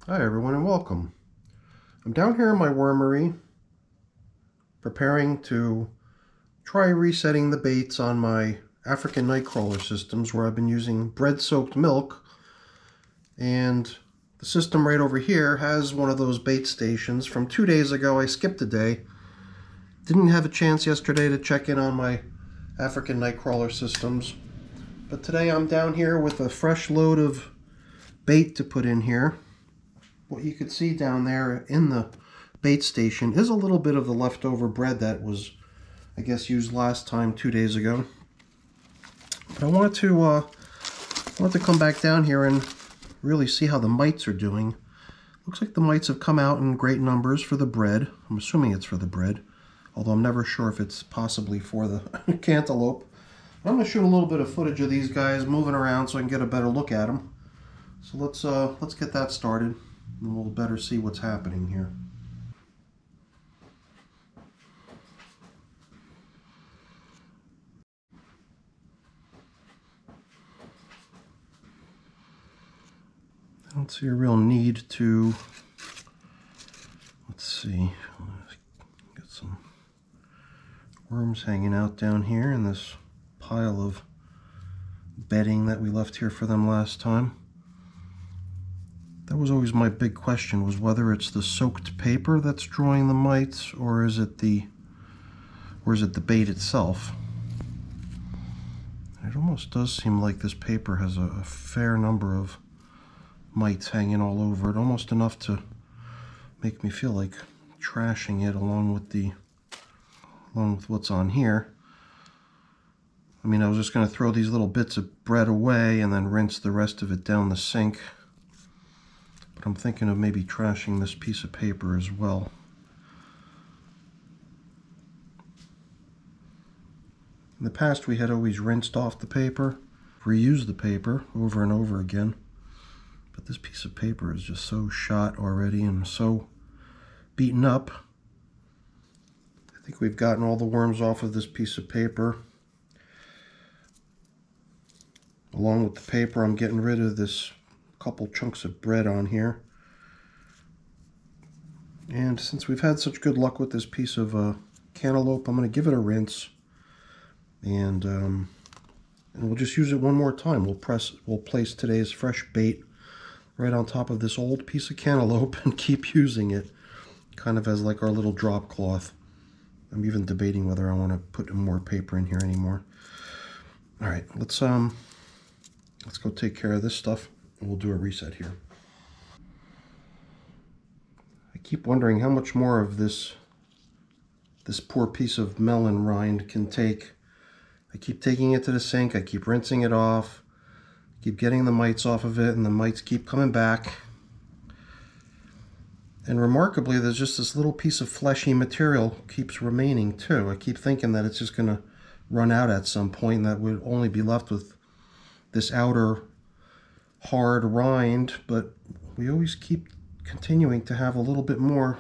Hi everyone and welcome. I'm down here in my wormery preparing to try resetting the baits on my African nightcrawler systems where I've been using bread-soaked milk, and the system right over here has one of those bait stations from 2 days ago. I skipped a day. Didn't have a chance yesterday to check in on my African nightcrawler systems, but today I'm down here with a fresh load of bait to put in here. What you could see down there in the bait station is a little bit of the leftover bread that was, I guess, used last time 2 days ago. But I wanted to come back down here and really see how the mites are doing. Looks like the mites have come out in great numbers for the bread. I'm assuming it's for the bread, although I'm never sure if it's possibly for the cantaloupe. I'm going to shoot a little bit of footage of these guys moving around so I can get a better look at them. So let's get that started, and we'll better see what's happening here. I don't see a real need to, let's see, get some worms hanging out down here in this pile of bedding that we left here for them last time. That was always my big question, was whether it's the soaked paper that's drawing the mites, or is it the bait itself. It almost does seem like this paper has a fair number of mites hanging all over it, almost enough to make me feel like trashing it along with what's on here. I mean, I was just going to throw these little bits of bread away and then rinse the rest of it down the sink, but I'm thinking of maybe trashing this piece of paper as well. In the past, we had always rinsed off the paper, reused the paper over and over again. But this piece of paper is just so shot already and so beaten up. I think we've gotten all the worms off of this piece of paper. Along with the paper, I'm getting rid of this couple chunks of bread on here. And since we've had such good luck with this piece of cantaloupe, I'm going to give it a rinse. And we'll just use it one more time. We'll place today's fresh bait right on top of this old piece of cantaloupe and keep using it kind of as like our little drop cloth. I'm even debating whether I want to put more paper in here anymore. All right, let's go take care of this stuff and we'll do a reset here. I keep wondering how much more of this poor piece of melon rind can take. I keep taking it to the sink, I keep rinsing it off, keep getting the mites off of it, and the mites keep coming back. And remarkably, there's just this little piece of fleshy material keeps remaining too. I keep thinking that it's just going to run out at some point and that we'd only be left with this outer hard rind, but we always keep continuing to have a little bit more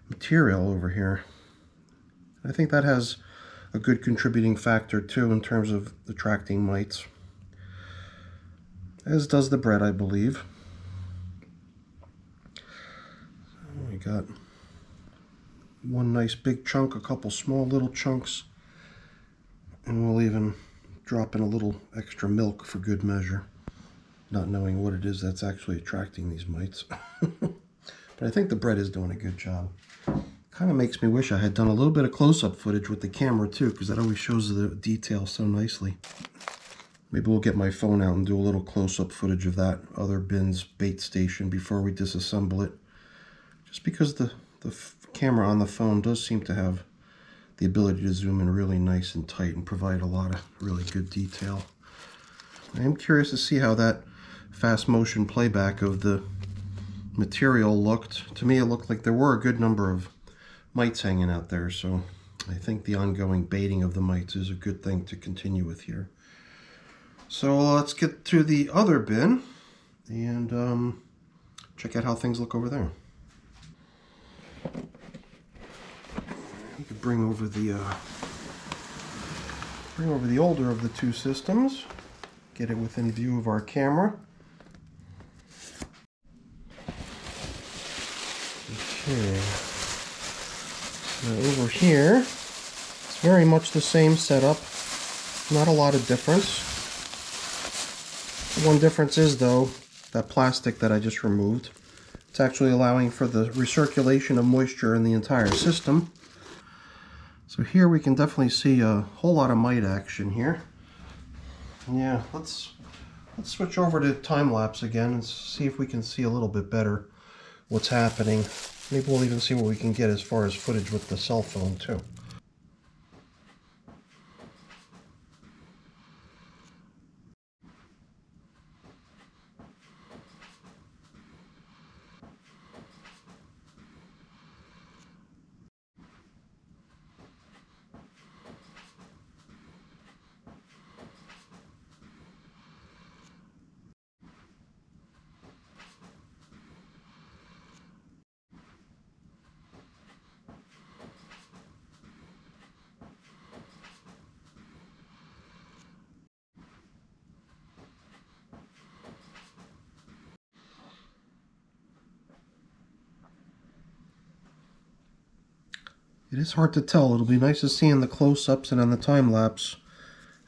material over here. I think that has a good contributing factor too in terms of attracting mites, as does the bread, I believe. So we got one nice big chunk, a couple small little chunks, and we'll even drop in a little extra milk for good measure, not knowing what it is that's actually attracting these mites. But I think the bread is doing a good job. Kind of makes me wish I had done a little bit of close-up footage with the camera too, because that always shows the detail so nicely. Maybe we'll get my phone out and do a little close-up footage of that other bin's bait station before we disassemble it. Just because the camera on the phone does seem to have the ability to zoom in really nice and tight and provide a lot of really good detail. I am curious to see how that fast motion playback of the material looked. To me, it looked like there were a good number of mites hanging out there, so I think the ongoing baiting of the mites is a good thing to continue with here. So let's get to the other bin and check out how things look over there. You could bring over the older of the two systems, get it within view of our camera. Okay. So over here, it's very much the same setup. Not a lot of difference. One difference is, though, that plastic that I just removed. It's actually allowing for the recirculation of moisture in the entire system. So here we can definitely see a whole lot of mite action here. Yeah, let's switch over to time-lapse again and see if we can see a little bit better what's happening. Maybe we'll even see what we can get as far as footage with the cell phone too. It is hard to tell. It'll be nice to see in the close-ups and on the time-lapse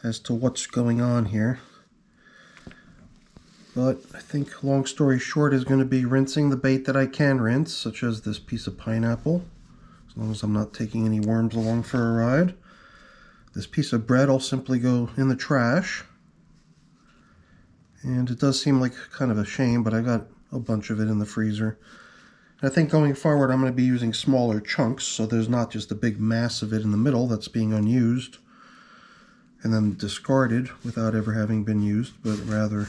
as to what's going on here. But I think, long story short, is going to be rinsing the bait that I can rinse, such as this piece of pineapple, as long as I'm not taking any worms along for a ride. This piece of bread will simply go in the trash. And it does seem like kind of a shame, but I got a bunch of it in the freezer. I think going forward I'm going to be using smaller chunks, so there's not just a big mass of it in the middle that's being unused and then discarded without ever having been used, but rather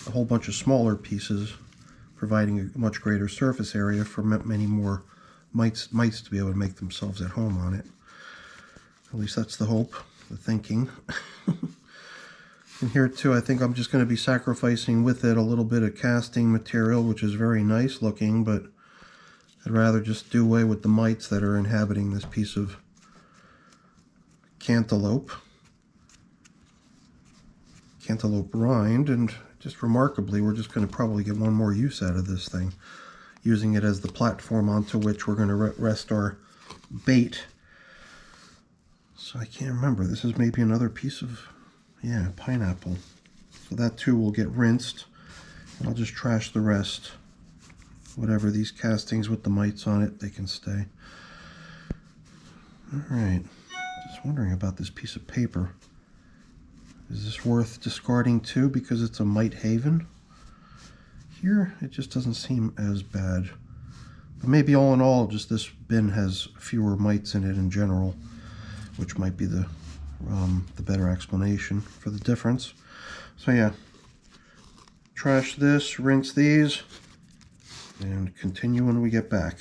a whole bunch of smaller pieces providing a much greater surface area for many more mites to be able to make themselves at home on it. At least that's the hope, the thinking. And here too, I think I'm just going to be sacrificing with it a little bit of casting material, which is very nice looking, but I'd rather just do away with the mites that are inhabiting this piece of cantaloupe rind, and just remarkably, we're just going to probably get one more use out of this thing, using it as the platform onto which we're going to rest our bait. So I can't remember. This is maybe another piece of, yeah, pineapple. So that too will get rinsed, and I'll just trash the rest. Whatever these castings with the mites on it, they can stay. Alright, just wondering about this piece of paper. Is this worth discarding too because it's a mite haven? Here, it just doesn't seem as bad. But maybe all in all, just this bin has fewer mites in it in general, which might be the better explanation for the difference. So yeah, trash this, rinse these, and continue when we get back.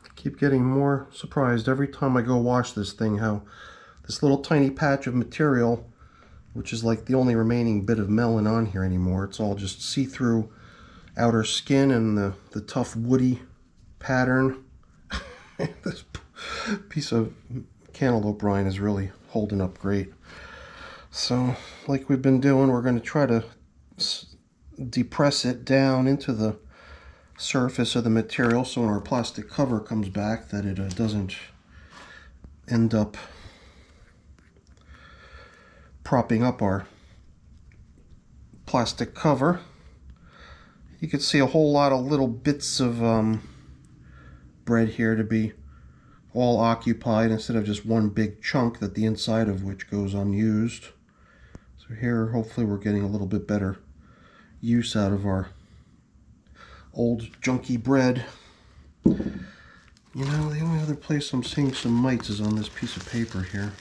I keep getting more surprised every time I go wash this thing how this little tiny patch of material, which is like the only remaining bit of melon on here anymore, it's all just see-through outer skin and the tough woody pattern. This piece of cantaloupe rind is really holding up great. So like we've been doing, we're going to try to depress it down into the surface of the material so when our plastic cover comes back that it doesn't end up propping up our plastic cover. You can see a whole lot of little bits of bread here to be all occupied instead of just one big chunk that the inside of which goes unused. So here hopefully we're getting a little bit better use out of our old junky bread. You know, the only other place I'm seeing some mites is on this piece of paper here.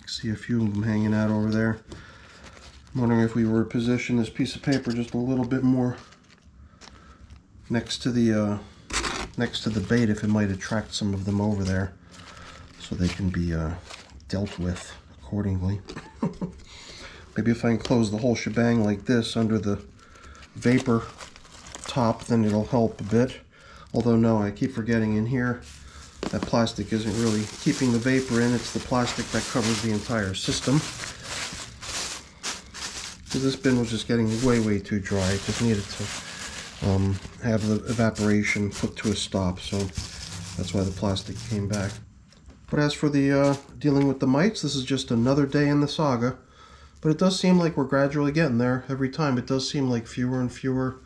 See a few of them hanging out over there. I'm wondering if we were to position this piece of paper just a little bit more next to the bait, if it might attract some of them over there so they can be dealt with accordingly. Maybe if I can close the whole shebang like this under the vapor top, then it'll help a bit. Although no, I keep forgetting in here that plastic isn't really keeping the vapor in, it's the plastic that covers the entire system. Because this bin was just getting way too dry. It just needed to have the evaporation put to a stop, so that's why the plastic came back. But as for the dealing with the mites, this is just another day in the saga. But it does seem like we're gradually getting there every time. It does seem like fewer and fewer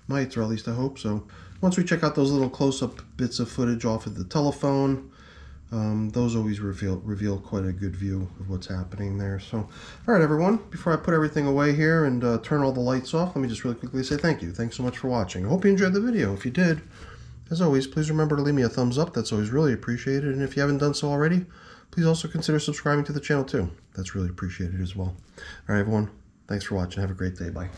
mites, or at least I hope so. Once we check out those little close-up bits of footage off of the telephone, those always reveal quite a good view of what's happening there. So, all right, everyone, before I put everything away here and turn all the lights off, let me just really quickly say thank you. Thanks so much for watching. I hope you enjoyed the video. If you did, as always, please remember to leave me a thumbs up. That's always really appreciated. And if you haven't done so already, please also consider subscribing to the channel too. That's really appreciated as well. All right, everyone, thanks for watching. Have a great day. Bye.